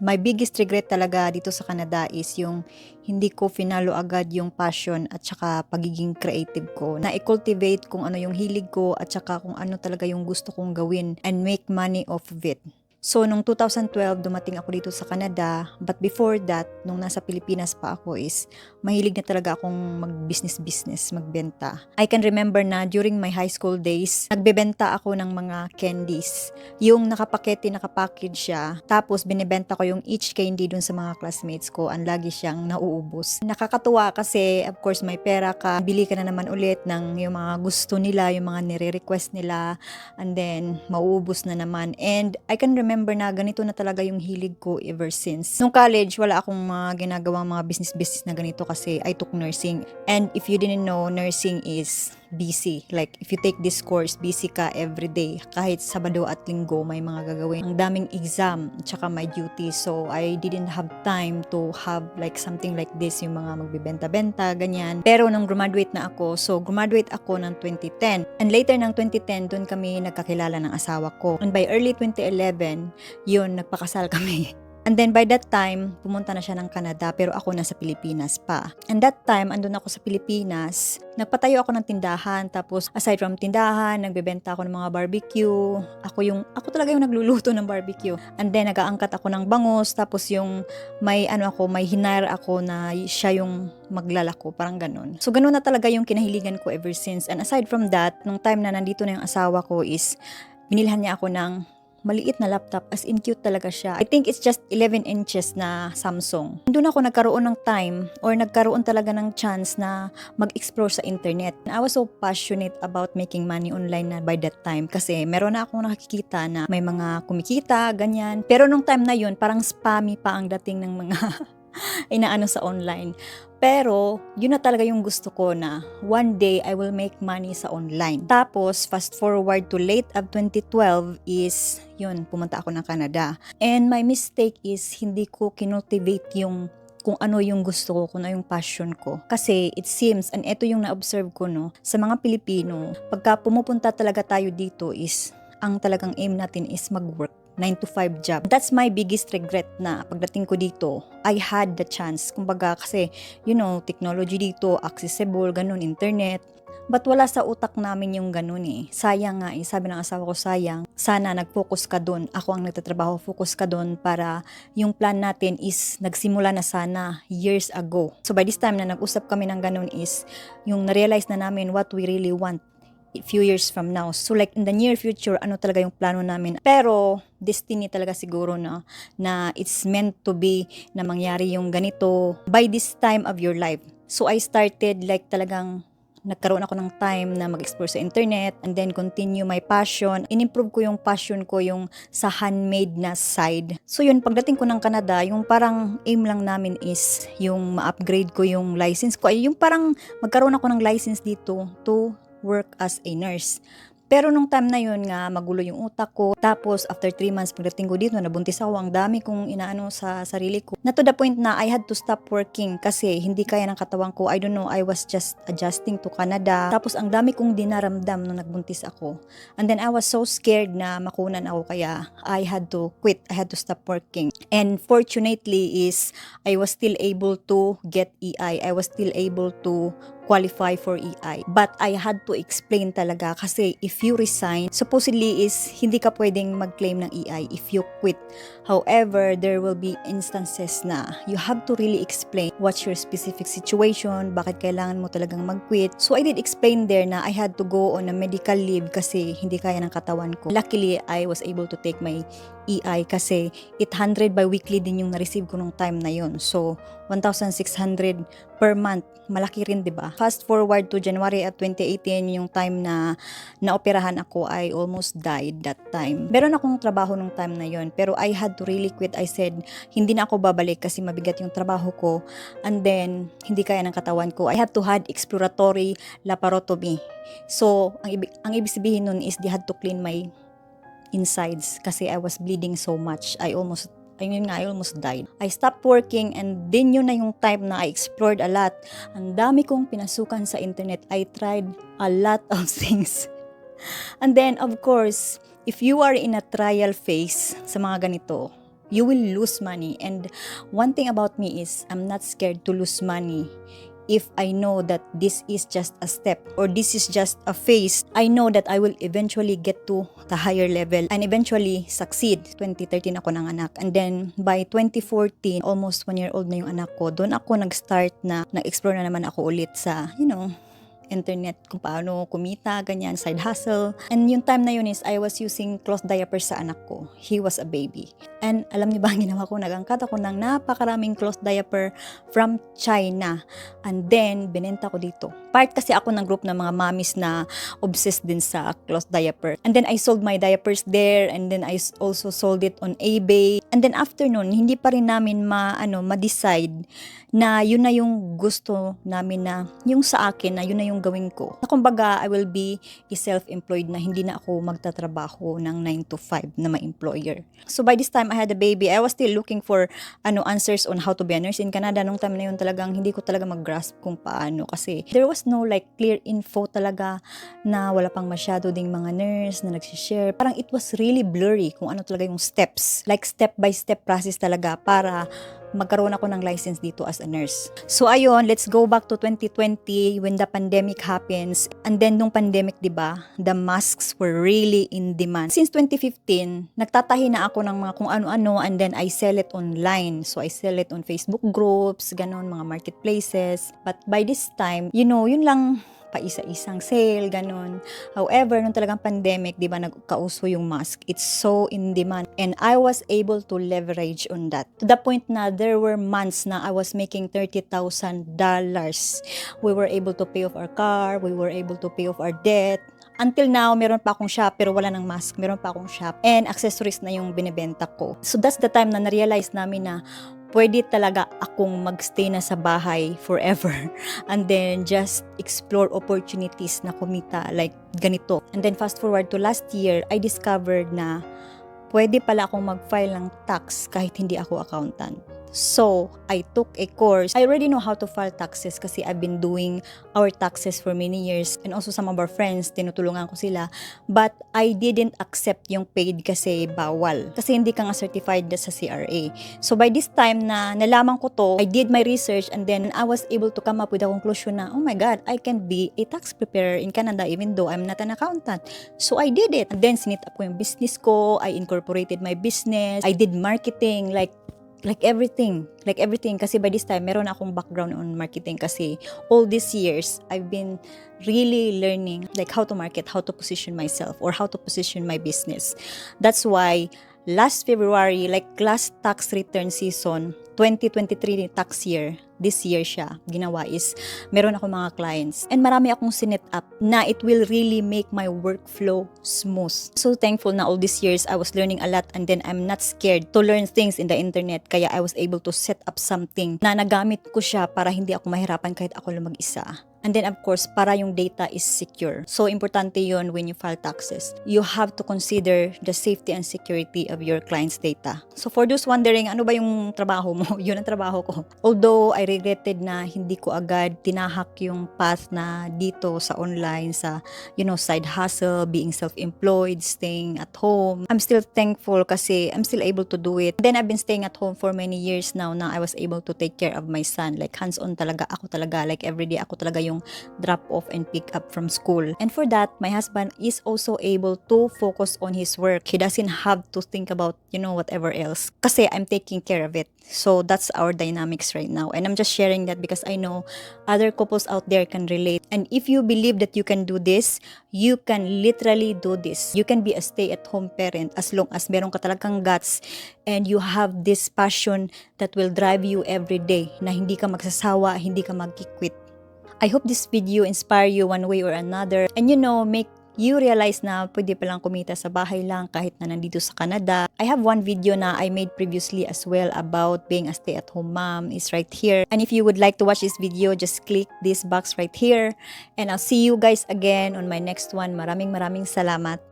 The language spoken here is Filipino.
My biggest regret talaga dito sa Canada is yung hindi ko finalo agad yung passion at saka pagiging creative ko. Na-cultivate kung ano yung hilig ko at saka kung ano talaga yung gusto kong gawin and make money off of it. So, nung 2012, dumating ako dito sa Canada. But before that, nung nasa Pilipinas pa ako is, mahilig na talaga akong mag-business, magbenta. I can remember na during my high school days, nagbebenta ako ng mga candies. Yung nakapakete, nakapackage siya. Tapos, binibenta ko yung each candy dun sa mga classmates ko. Ang lagi siyang nauubos. Nakakatuwa kasi, of course, may pera ka. Bili ka na naman ulit ng yung mga gusto nila, yung mga nire-request nila. And then, mauubos na naman. And I can remember na ganito na talaga yung hilig ko ever since. Nung college, wala akong mga ginagawang mga business na ganito kasi I took nursing. And if you didn't know, nursing is busy. Like, if you take this course, busy ka every day. Kahit Sabado at Linggo, may mga gagawin. Ang daming exam, tsaka may duty. So, I didn't have time to have like something like this, yung mga magbibenta-benta, ganyan. Pero nung graduate na ako, so graduate ako ng 2010. And later ng 2010, dun kami nagkakilala ng asawa ko. And by early 2011, yun, nagpakasal kami. And then by that time, pumunta na siya ng Canada pero ako nasa Pilipinas pa. And that time, andun ako sa Pilipinas, nagpatayo ako ng tindahan. Tapos aside from tindahan, nagbebenta ako ng mga barbecue. Ako talaga yung nagluluto ng barbecue. And then nag-aangkat ako ng bangus. Tapos yung may hinire ako na siya yung maglalako, parang ganun. So ganun na talaga yung kinahiligan ko ever since. And aside from that, nung time na nandito na yung asawa ko is, binilhan niya ako ng maliit na laptop, as in cute talaga siya. I think it's just 11 inches na Samsung. Doon ako nagkaroon ng time or nagkaroon talaga ng chance na mag-explore sa internet. I was so passionate about making money online na by that time kasi meron na akong nakikita na may mga kumikita, ganyan. Pero nung time na yun, parang spammy pa ang dating ng mga inaano sa online. Pero, yun na talaga yung gusto ko na one day I will make money sa online. Tapos, fast forward to late of 2012 is, yun, pumunta ako ng Canada. And my mistake is, hindi ko kinultivate yung kung ano yung gusto ko, kung ano yung passion ko. Kasi it seems, and ito yung na-observe ko, no, sa mga Pilipino, pagka pumupunta talaga tayo dito is, ang talagang aim natin is mag-work. 9 to 5 job. That's my biggest regret na pagdating ko dito, I had the chance. Kumbaga kasi, technology dito, accessible, ganun, internet. But wala sa utak namin yung ganun eh. Sayang nga eh. Sabi ng asawa ko, sayang. Sana nag-focus ka dun. Ako ang nagtatrabaho, focus ka dun para yung plan natin is nagsimula na sana years ago. So by this time na nag-usap kami ng ganun is yung na-realize na namin what we really want a few years from now. So like in the near future, ano talaga yung plano namin. Pero destiny talaga siguro na it's meant to be na mangyari yung ganito by this time of your life. So I started like talagang nagkaroon ako ng time na mag-explore sa internet and then continue my passion. In-improve ko yung passion ko yung sa handmade na side. So yun, pagdating ko ng Canada, yung parang aim lang namin is yung ma-upgrade ko yung license ko. Ay, yung parang magkaroon ako ng license dito to work as a nurse. Pero nung time na yun nga, magulo yung utak ko. Tapos, after 3 months, pagdating ko dito, nabuntis ako, ang dami kong inaano sa sarili ko. Na to the point na I had to stop working kasi hindi kaya ng katawan ko. I don't know, I was just adjusting to Canada. Tapos, ang dami kong dinaramdam nung nagbuntis ako. And then, I was so scared na makunan ako kaya I had to quit. I had to stop working. And fortunately is, I was still able to get EI. I was still able to qualify for EI. But I had to explain talaga kasi if you resign, supposedly is hindi ka pwedeng mag-claim ng EI if you quit. However, there will be instances na you have to really explain what's your specific situation, bakit kailangan mo talagang mag-quit. So I did explain there na I had to go on a medical leave kasi hindi kaya ng katawan ko. Luckily, I was able to take my EI kasi 800 bi-weekly din yung na-receive ko nung time na yun. So, 1,600 per month. Malaki rin, di ba? Fast forward to January at 2018, yung time na naoperahan ako, I almost died that time. Meron akong trabaho nung time na yon, pero I had to really quit. I said, hindi na ako babalik kasi mabigat yung trabaho ko. And then, hindi kaya ng katawan ko. I had to had exploratory laparotomy. So, ang ibig sabihin nun is they had to clean my insides kasi I was bleeding so much. I almost died. I stopped working and then yun na yung time na I explored a lot. Ang dami kong pinasukan sa internet. I tried a lot of things. And then, of course, if you are in a trial phase sa mga ganito, you will lose money. And one thing about me is I'm not scared to lose money. If I know that this is just a step or this is just a phase, I know that I will eventually get to the higher level and eventually succeed. 2013 ako ng anak. And then by 2014, almost 1 year old na yung anak ko, doon ako nag-start na nag-explore na naman ako ulit sa, internet, kung paano kumita, ganyan, side hustle. And yung time na yun is I was using cloth diapers sa anak ko. He was a baby. And alam niyo ba ang ginawa ko? Nag-angkat ako ng napakaraming cloth diaper from China. And then, binenta ko dito. Part kasi ako ng group ng mga mommies na obsessed din sa cloth diaper. And then I sold my diapers there, and then I also sold it on eBay. And then after nun, hindi pa rin namin ma-decide na yun na yung gusto namin, na yung sa akin na yun na yung gawin ko. Na kumbaga, I will be a self-employed, na hindi na ako magtatrabaho ng 9 to 5 na ma-employer. So by this time I had a baby, I was still looking for answers on how to be a nurse in Canada. Nung time na yun talagang hindi ko talaga mag-grasp kung paano, kasi there was no like clear info talaga, na wala pang masyado ding mga nurse na nagsishare. Parang it was really blurry kung ano talaga yung steps. Like step by step process talaga para magkaroon ako ng license dito as a nurse. So ayun, let's go back to 2020 when the pandemic happens. And then nung pandemic, 'di ba, the masks were really in demand. Since 2015, nagtatahi na ako ng mga kung ano-ano, and then I sell it online. So I sell it on Facebook groups, ganon, mga marketplaces. But by this time, yun lang, paisa-isang sale, ganun. However, nung talagang pandemic, di ba, nagkauso yung mask. It's so in demand. And I was able to leverage on that. To the point na there were months na I was making $30,000. We were able to pay off our car. We were able to pay off our debt. Until now, meron pa akong shop pero wala ng mask. Meron pa akong shop. And accessories na yung binibenta ko. So that's the time na na-realize namin na pwede talaga akong magstay na sa bahay forever and then just explore opportunities na kumita like ganito. And then fast forward to last year, I discovered na pwede pala akong mag-file ng tax kahit hindi ako accountant. So, I took a course. I already know how to file taxes kasi I've been doing our taxes for many years, and also some of our friends, tinutulungan ko sila. But I didn't accept yung paid kasi bawal. Kasi hindi ka nga certified sa CRA. So, by this time na nalaman ko to, I did my research, and then I was able to come up with a conclusion na, oh my God, I can be a tax preparer in Canada even though I'm not an accountant. So, I did it. And then, sinit up ko yung business ko. I incorporated my business. I did marketing, like everything kasi by this time meron akong background on marketing kasi all these years I've been really learning like how to market, how to position myself, or how to position my business. That's why last February, like last tax return season, 2023 tax year, this year siya, ginawa is, meron ako mga clients. And marami akong sinet up na it will really make my workflow smooth. So thankful na all these years, I was learning a lot, and then I'm not scared to learn things in the internet. Kaya I was able to set up something na nagamit ko siya para hindi ako mahirapan kahit ako lang mag-isa. And then of course, para yung data is secure. So importante yun when you file taxes. You have to consider the safety and security of your client's data. So for those wondering, ano ba yung trabaho mo? Yun ang trabaho ko. Although I regretted na hindi ko agad tinahak yung path na dito sa online, sa side hustle, being self-employed, staying at home. I'm still thankful kasi I'm still able to do it. Then I've been staying at home for many years now na I was able to take care of my son. Like hands-on talaga, ako talaga. Like everyday, ako talaga yung drop off and pick up from school. And for that, my husband is also able to focus on his work. He doesn't have to think about, whatever else. Kasi I'm taking care of it. So that's our dynamics right now. And I'm just sharing that because I know other couples out there can relate. And if you believe that you can do this, you can literally do this. You can be a stay-at-home parent as long as meron ka talagang guts and you have this passion that will drive you every day, na hindi ka magsasawa, hindi ka mag-quit. I hope this video inspire you one way or another, and make you realize na pwede palang kumita sa bahay lang kahit na nandito sa Canada. I have one video na I made previously as well about being a stay-at-home mom. Is right here. And if you would like to watch this video, just click this box right here. And I'll see you guys again on my next one. Maraming salamat.